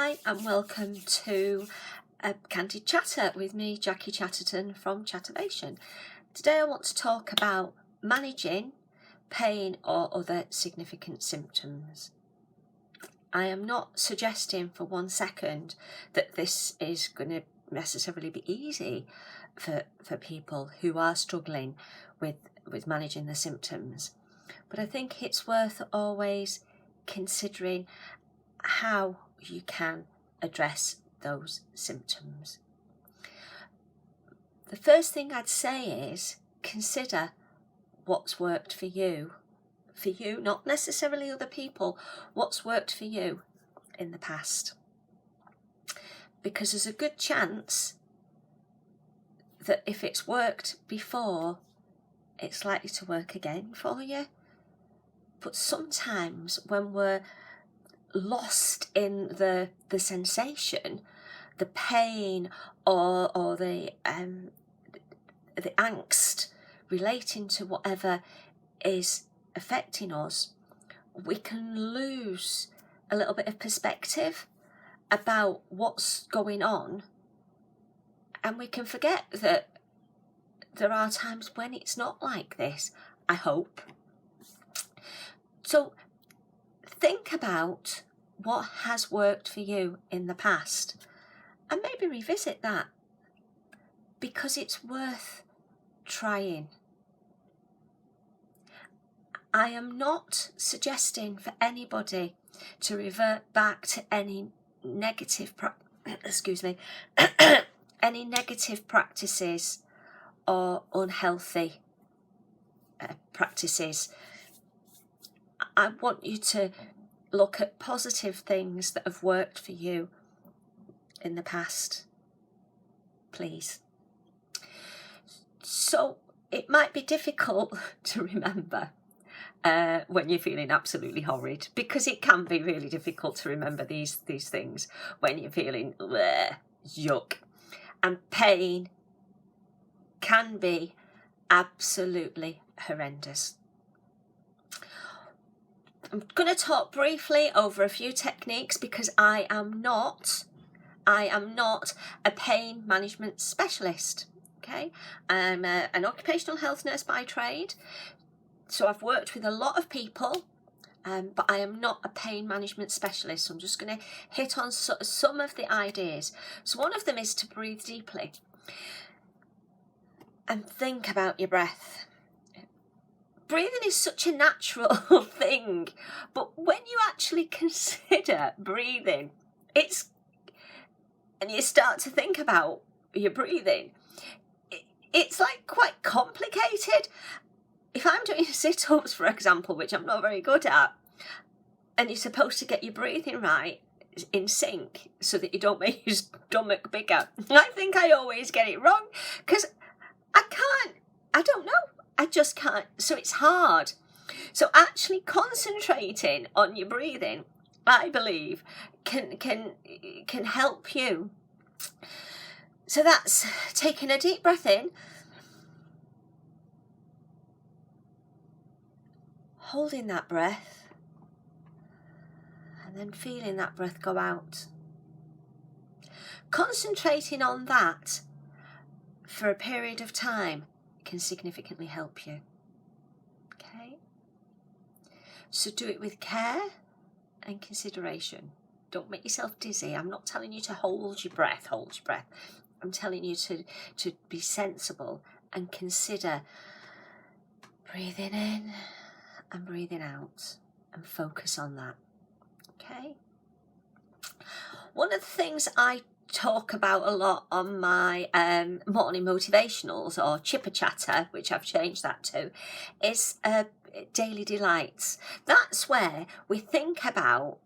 Hi and welcome to Candid Chatter with me, Jackie Chatterton from CHATTERVATION. Today I want to talk about managing pain or other significant symptoms. I am not suggesting for 1 second that this is going to necessarily be easy for people who are struggling with managing the symptoms, but I think it's worth always considering how you can address those symptoms. The first thing I'd say is consider what's worked for you, not necessarily other people, what's worked for you in the past. Because there's a good chance that if it's worked before, it's likely to work again for you. But sometimes when we're lost in the sensation, the pain or the angst relating to whatever is affecting us, we can lose a little bit of perspective about what's going on, and we can forget that there are times when it's not like this, I hope. So think about what has worked for you in the past and maybe revisit that, because it's worth trying. I am not suggesting for anybody to revert back to any negative any negative practices or unhealthy practices. I want you to look at positive things that have worked for you in the past, please. So it might be difficult to remember when you're feeling absolutely horrid, because it can be really difficult to remember these things when you're feeling yuck. And pain can be absolutely horrendous. I'm going to talk briefly over a few techniques because I am not a pain management specialist. Okay, I'm an occupational health nurse by trade, so I've worked with a lot of people, but I am not a pain management specialist. So I'm just going to hit on some of the ideas. So one of them is to breathe deeply and think about your breath. Breathing is such a natural thing, but when you actually consider breathing, and you start to think about your breathing, it's like quite complicated. If I'm doing sit-ups, for example, which I'm not very good at, and you're supposed to get your breathing right in sync so that you don't make your stomach bigger, I think I always get it wrong because I don't know. I just can't, so it's hard. So actually concentrating on your breathing, I believe, can help you. So that's taking a deep breath in, holding that breath, and then feeling that breath go out. Concentrating on that for a period of time can significantly help you. Okay? So do it with care and consideration. Don't make yourself dizzy. I'm not telling you to hold your breath. I'm telling you to be sensible and consider breathing in and breathing out and focus on that. Okay? One of the things I talk about a lot on my morning motivationals, or chipper chatter, which I've changed that to, is daily delights. That's where we think about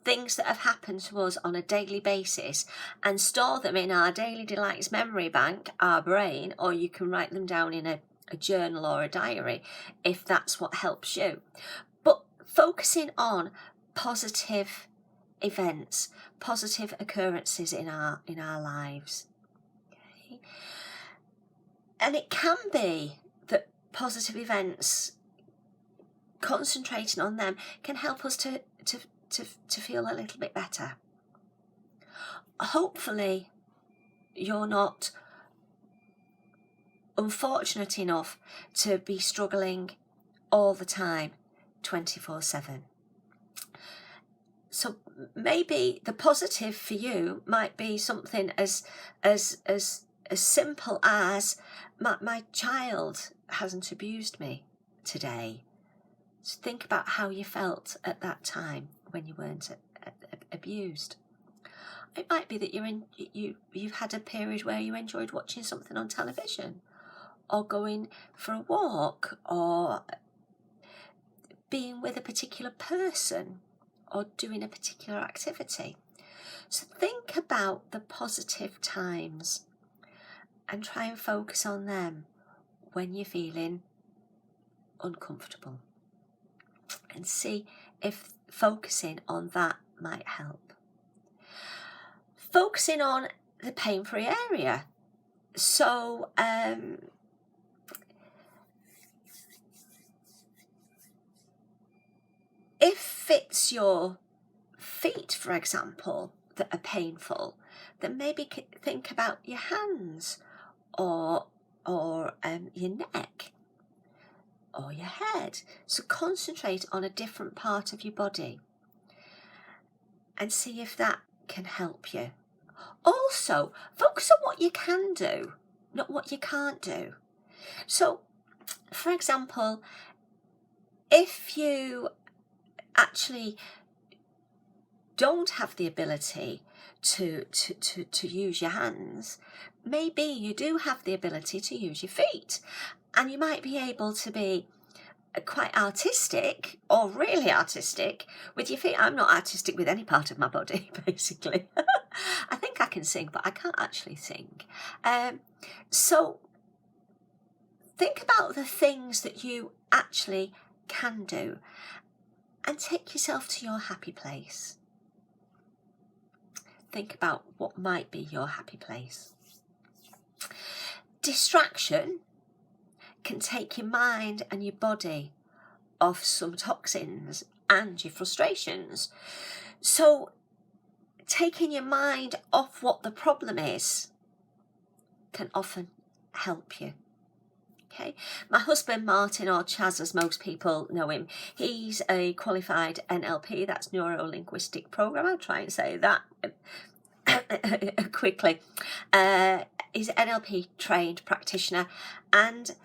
things that have happened to us on a daily basis and store them in our daily delights memory bank, our brain, or you can write them down in a journal or a diary if that's what helps you. But focusing on positive events, positive occurrences in our lives. Okay? And it can be that positive events, concentrating on them, can help us to feel a little bit better. hopefully you're not unfortunate enough to be struggling all the time, 24/7. So maybe the positive for you might be something as simple as my child hasn't abused me today. So think about how you felt at that time when you weren't abused. It might be that you've had a period where you enjoyed watching something on television, or going for a walk, or being with a particular person, or doing a particular activity. So think about the positive times and try and focus on them when you're feeling uncomfortable, and see if focusing on that might help. Focusing on the pain-free area. So if it's your feet, for example, that are painful, then maybe think about your hands, or your neck, or your head. So concentrate on a different part of your body and see if that can help you. Also, focus on what you can do, not what you can't do. So, for example, if you actually don't have the ability to use your hands, maybe you do have the ability to use your feet, and you might be able to be quite artistic, or really artistic, with your feet. I'm not artistic with any part of my body, basically. I think I can sing, but I can't actually sing. So think about the things that you actually can do, and take yourself to your happy place. Think about what might be your happy place. Distraction can take your mind and your body off some toxins and your frustrations. So taking your mind off what the problem is can often help you. Okay, my husband Martin, or Chaz as most people know him, he's a qualified NLP, that's neuro-linguistic programmer. I'll try and say that quickly. He's an NLP trained practitioner, and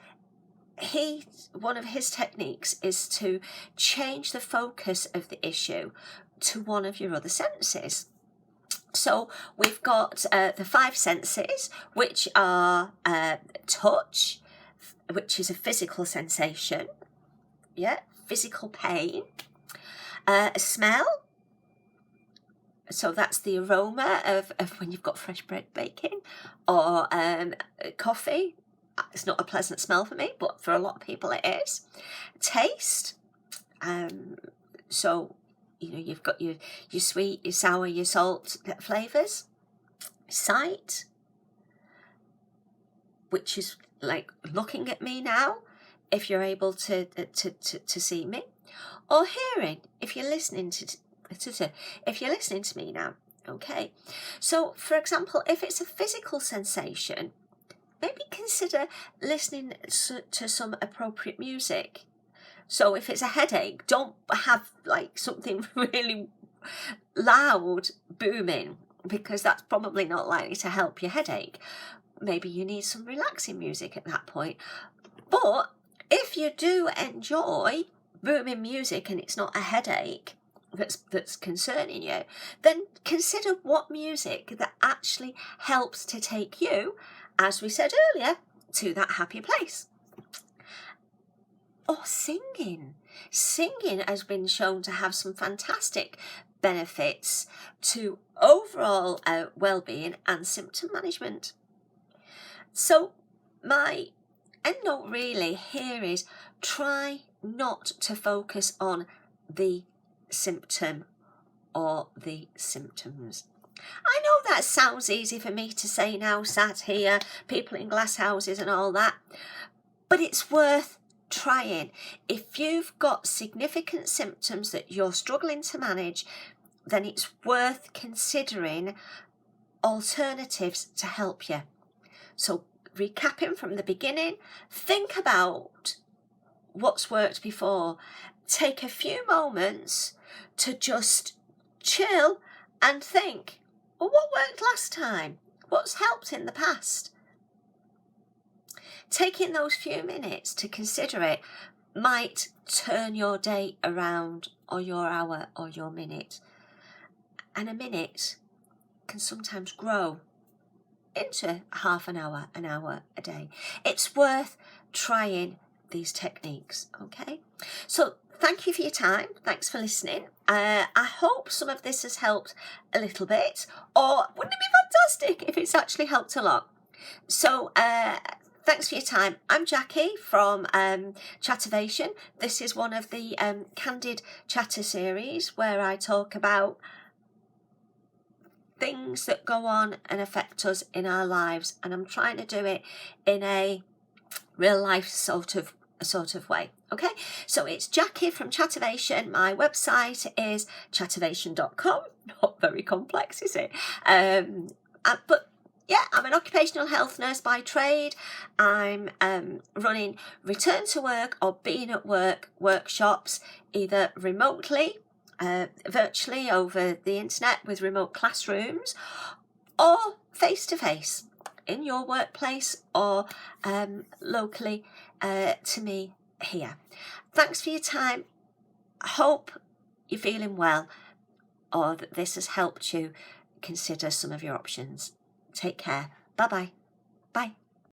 one of his techniques is to change the focus of the issue to one of your other senses. So we've got the 5 senses, which are touch, which is a physical sensation, physical pain, smell, so that's the aroma of when you've got fresh bread baking, or coffee. It's not a pleasant smell for me, but for a lot of people it is. Taste, so you've got your sweet, your sour, your salt flavours. Sight, which is like looking at me now, if you're able to see me, or hearing, if you're listening to me now. Okay, so for example, if it's a physical sensation, maybe consider listening to some appropriate music. So if it's a headache, don't have like something really loud booming, because that's probably not likely to help your headache. Maybe you need some relaxing music at that point. But if you do enjoy booming music and it's not a headache that's concerning you, then consider what music that actually helps to take you, as we said earlier, to that happy place. Or singing. Singing has been shown to have some fantastic benefits to overall well-being and symptom management. So my end note really here is, try not to focus on the symptom or the symptoms. I know that sounds easy for me to say now, sat here, people in glass houses and all that, but it's worth trying. If you've got significant symptoms that you're struggling to manage, then it's worth considering alternatives to help you. So recapping from the beginning, think about what's worked before. Take a few moments to just chill and think, well, what worked last time? What's helped in the past? Taking those few minutes to consider it might turn your day around, or your hour, or your minute. And a minute can sometimes grow into half an hour a day. It's worth trying these techniques, okay? So thank you for your time. Thanks for listening. I hope some of this has helped a little bit, or wouldn't it be fantastic if it's actually helped a lot? So thanks for your time. I'm Jackie from CHATTERVATION. This is one of the Candid Chatter series where I talk about things that go on and affect us in our lives, and I'm trying to do it in a real life sort of way. Okay, so it's Jackie from CHATTERVATION. My website is chattervation.com. Not very complex, is it? But yeah, I'm an occupational health nurse by trade. I'm running return to work or being at work workshops, either remotely, virtually over the internet with remote classrooms, or face-to-face in your workplace, or locally to me here. Thanks for your time. I hope you're feeling well, or that this has helped you consider some of your options. Take care. Bye-bye. Bye.